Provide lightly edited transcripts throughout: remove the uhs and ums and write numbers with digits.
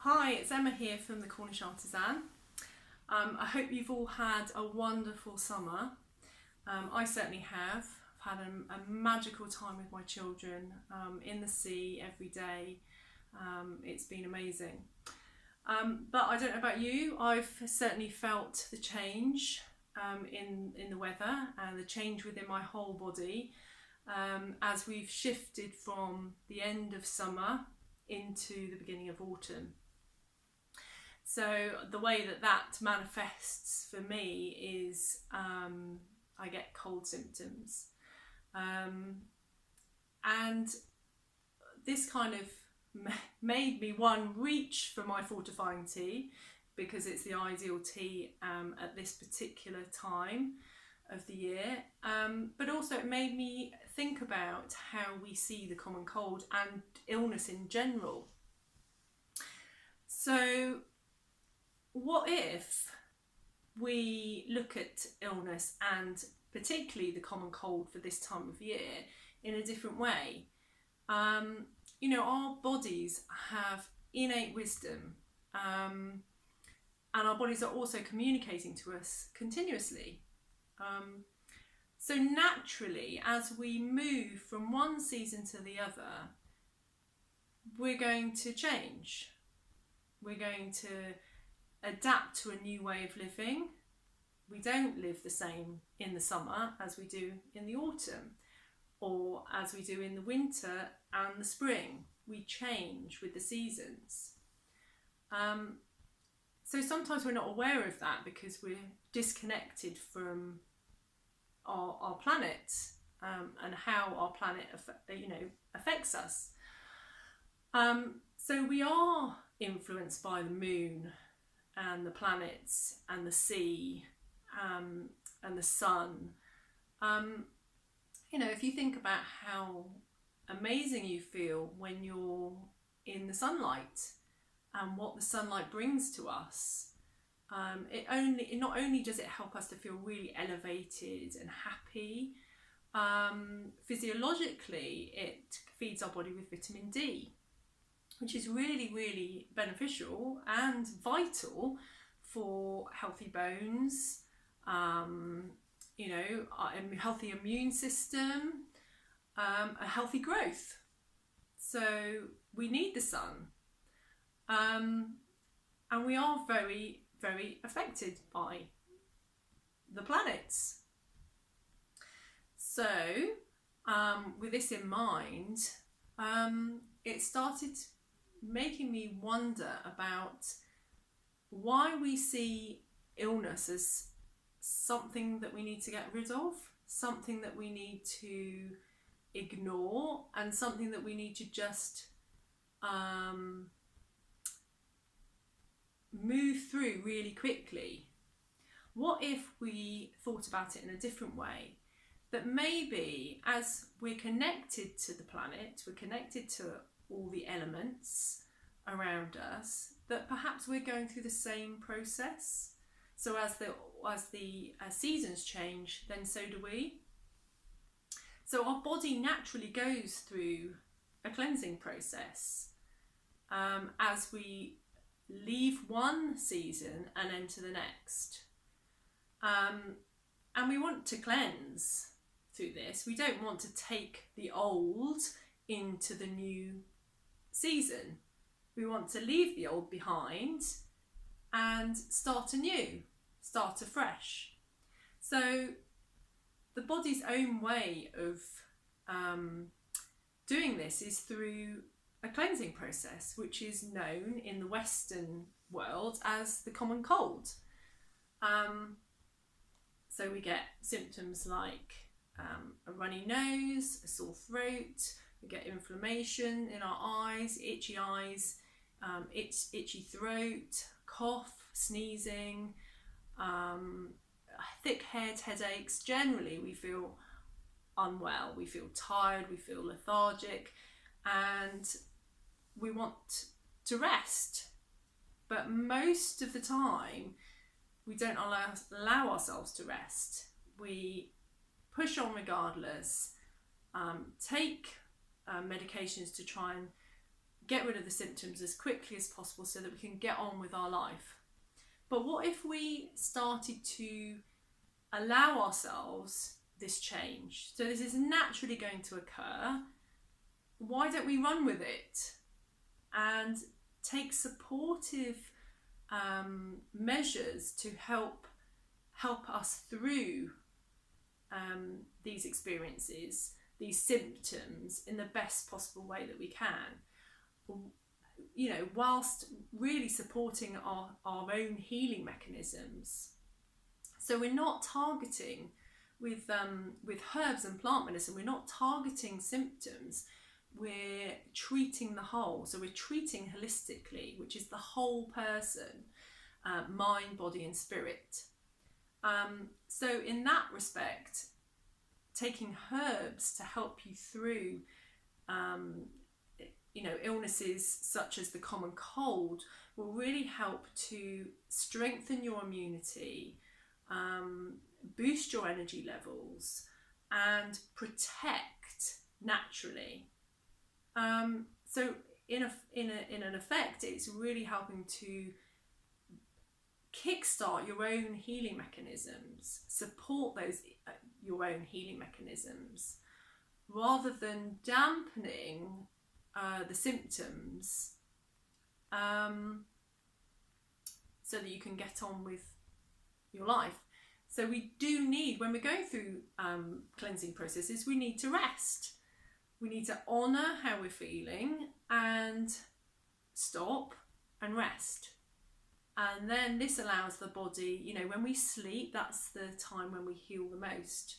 Hi, it's Emma here from the Cornish Artisan. I hope you've all had a wonderful summer. I certainly have. I've had a magical time with my children in the sea every day. It's been amazing. But I don't know about you, I've certainly felt the change in the weather and the change within my whole body as we've shifted from the end of summer into the beginning of autumn. So the way that manifests for me is I get cold symptoms, and this kind of made me reach for my fortifying tea because it's the ideal tea at this particular time of the year, but also it made me think about how we see the common cold and illness in general. So what if we look at illness and particularly the common cold for this time of year in a different way? Our bodies have innate wisdom, and our bodies are also communicating to us continuously. So naturally, as we move from one season to the other, we're going to change. We're going to adapt to a new way of living. We don't live the same in the summer as we do in the autumn, or as we do in the winter and the spring. We change with the seasons. So sometimes we're not aware of that because we're disconnected from our planet and how our planet affects us. So we are influenced by the moon and the planets and the sea and the sun. If you think about how amazing you feel when you're in the sunlight and what the sunlight brings to us, not only does it help us to feel really elevated and happy, physiologically it feeds our body with vitamin D, which is really, really beneficial and vital for healthy bones, a healthy immune system, a healthy growth. So we need the sun, and we are very, very affected by the planets. So with this in mind, it started making me wonder about why we see illness as something that we need to get rid of, something that we need to ignore, and something that we need to just move through really quickly. What if we thought about it in a different way? That maybe as we're connected to the planet, we're connected to all the elements around us, that perhaps we're going through the same process. So as the seasons change, then so do we. So our body naturally goes through a cleansing process as we leave one season and enter the next. And we want to cleanse through this. We don't want to take the old into the new season. We want to leave the old behind and start anew, start afresh. So the body's own way of doing this is through a cleansing process, which is known in the Western world as the common cold. So we get symptoms like a runny nose, a sore throat, we get inflammation in our eyes, itchy throat, cough, sneezing, thick head, headaches. Generally we feel unwell, we feel tired, we feel lethargic, and we want to rest. But most of the time we don't allow ourselves to rest. We push on regardless, take medications to try and get rid of the symptoms as quickly as possible so that we can get on with our life. But what if we started to allow ourselves this change? So this is naturally going to occur. Why don't we run with it and take supportive measures to help us through these experiences, these symptoms, in the best possible way that we can, you know, whilst really supporting our own healing mechanisms. So we're not targeting with herbs and plant medicine, we're not targeting symptoms, we're treating the whole. So we're treating holistically, which is the whole person, mind, body and spirit. So in that respect, taking herbs to help you through you know, illnesses such as the common cold will really help to strengthen your immunity, boost your energy levels and protect naturally. So in an effect, it's really helping to kickstart your own healing mechanisms, support those your own healing mechanisms, rather than dampening the symptoms, so that you can get on with your life. So we do need, when we're going through cleansing processes, we need to rest. We need to honour how we're feeling and stop and rest. And then this allows the body, you know, when we sleep, that's the time when we heal the most.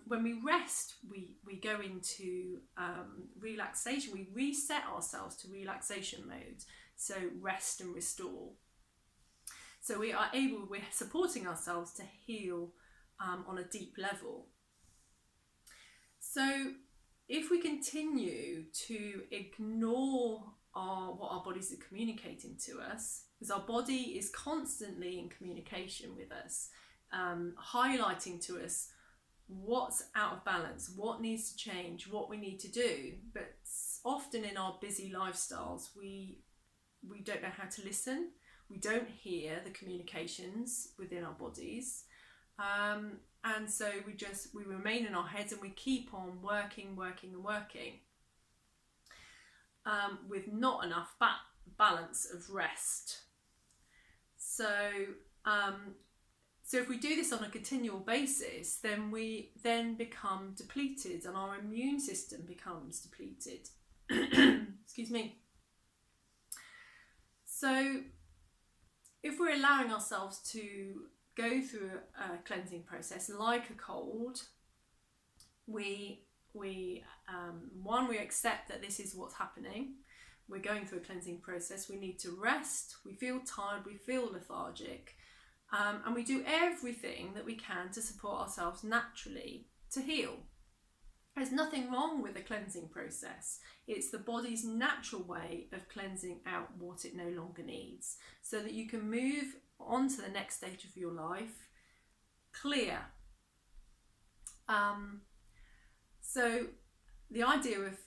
When we rest, we go into relaxation. We reset ourselves to relaxation mode. So rest and restore. So we're supporting ourselves to heal on a deep level. So if we continue to ignore what our bodies are communicating to us, because our body is constantly in communication with us, highlighting to us what's out of balance, what needs to change, what we need to do. But often in our busy lifestyles, we don't know how to listen. We don't hear the communications within our bodies. And so we remain in our heads and we keep on working with not enough balance of rest. So if we do this on a continual basis, then we become depleted and our immune system becomes depleted. Excuse me. So if we're allowing ourselves to go through a cleansing process like a cold, we accept that this is what's happening. We're going through a cleansing process. We need to rest. We feel tired. We feel lethargic. And we do everything that we can to support ourselves naturally to heal. There's nothing wrong with the cleansing process. It's the body's natural way of cleansing out what it no longer needs, so that you can move on to the next stage of your life clear. So the idea of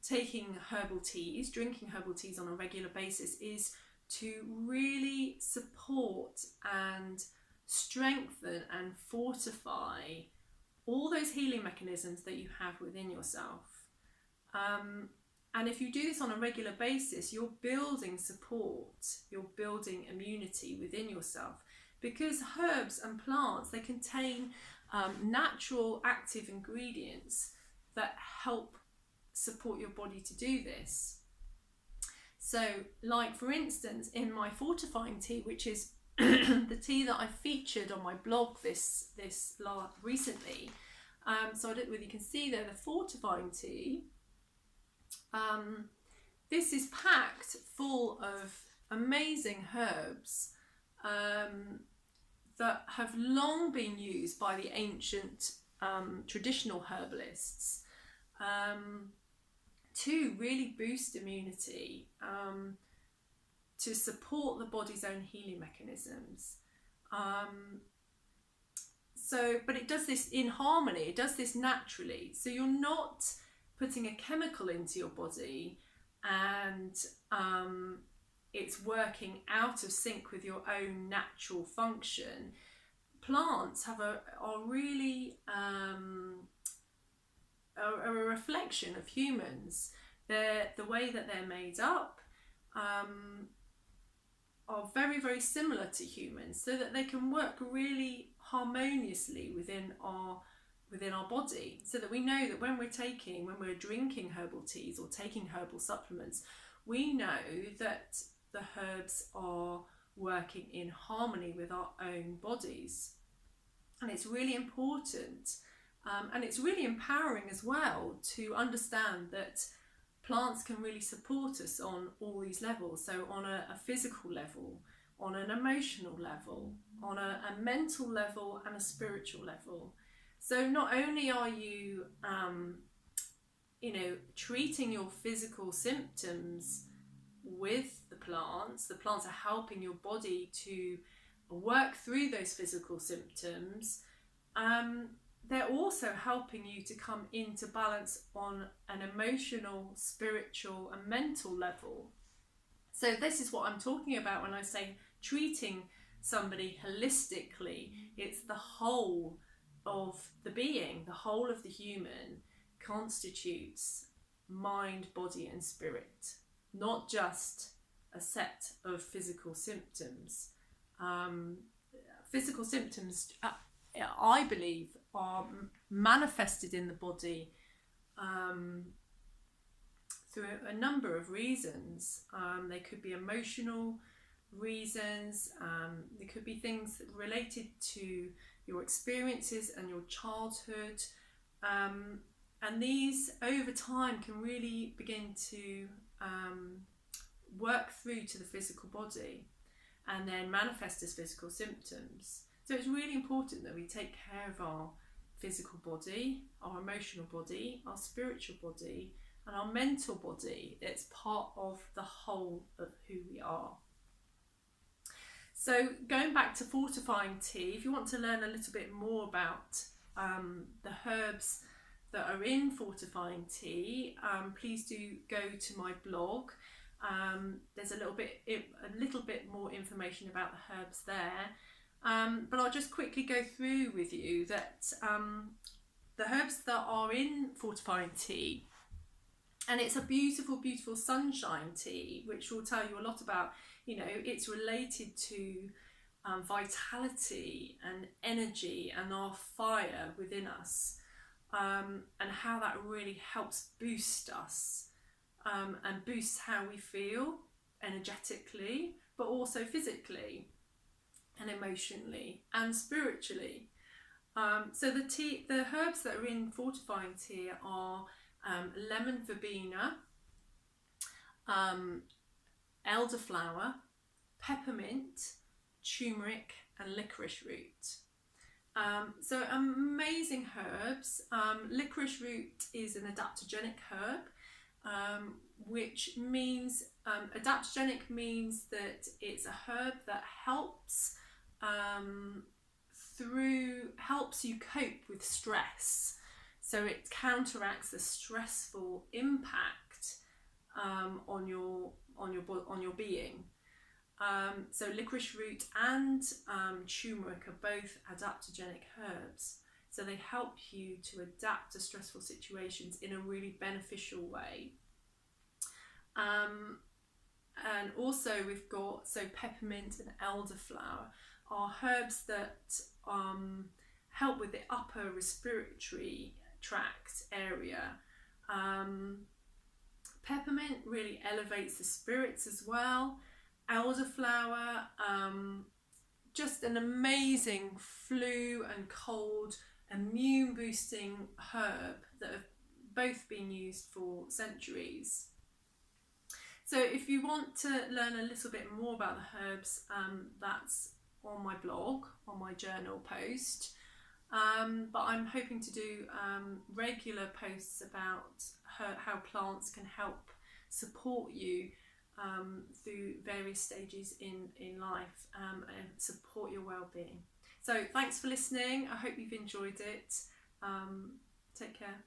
taking herbal teas, drinking herbal teas on a regular basis, is to really support and strengthen and fortify all those healing mechanisms that you have within yourself. And if you do this on a regular basis, you're building support, you're building immunity within yourself, because herbs and plants, they contain natural active ingredients that help support your body to do this. So, like for instance, in my fortifying tea, which is the tea that I featured on my blog this recently. So I don't know whether you can see there, the fortifying tea. This is packed full of amazing herbs that have long been used by the ancient traditional herbalists to really boost immunity, to support the body's own healing mechanisms. But it does this in harmony, it does this naturally. So you're not putting a chemical into your body and it's working out of sync with your own natural function. Plants are really a reflection of humans. The way that they're made up are very, very similar to humans, so that they can work really harmoniously within our body, so that we know that when we're drinking herbal teas or taking herbal supplements, we know that the herbs are working in harmony with our own bodies. And it's really important, and it's really empowering as well, to understand that plants can really support us on all these levels. So on a physical level, on an emotional level, on a mental level, and a spiritual level. So not only are you, treating your physical symptoms with the plants are helping your body to work through those physical symptoms. They're also helping you to come into balance on an emotional, spiritual, and mental level. So this is what I'm talking about when I say treating somebody holistically. It's the whole of the being, the whole of the human constitutes mind, body, and spirit, not just a set of physical symptoms. Physical symptoms, I believe, are manifested in the body through a number of reasons. They could be emotional reasons, they could be things related to your experiences and your childhood, and these over time can really begin to work through to the physical body and then manifest as physical symptoms. So it's really important that we take care of our physical body, our emotional body, our spiritual body, and our mental body. It's part of the whole of who we are. So going back to fortifying tea, if you want to learn a little bit more about the herbs that are in fortifying tea, please do go to my blog. There's a little bit more information about the herbs there, but I'll just quickly go through with you that the herbs that are in fortifying tea, and it's a beautiful, beautiful sunshine tea, which will tell you a lot about, it's related to vitality and energy and our fire within us, and how that really helps boost us. And boosts how we feel energetically, but also physically and emotionally and spiritually. So the herbs that are in fortifying tea are lemon verbena, elderflower, peppermint, turmeric, and licorice root. So amazing herbs. Licorice root is an adaptogenic herb, which means adaptogenic means that it's a herb that helps you cope with stress. So it counteracts the stressful impact on your being. So licorice root and turmeric are both adaptogenic herbs. So they help you to adapt to stressful situations in a really beneficial way. And also we've got, peppermint and elderflower are herbs that help with the upper respiratory tract area. Peppermint really elevates the spirits as well. Elderflower, just an amazing flu and cold immune boosting herb that have both been used for centuries. So if you want to learn a little bit more about the herbs, that's on my blog, on my journal post. But I'm hoping to do regular posts about how plants can help support you through various stages in life, and support your well-being. So thanks for listening. I hope you've enjoyed it. Take care.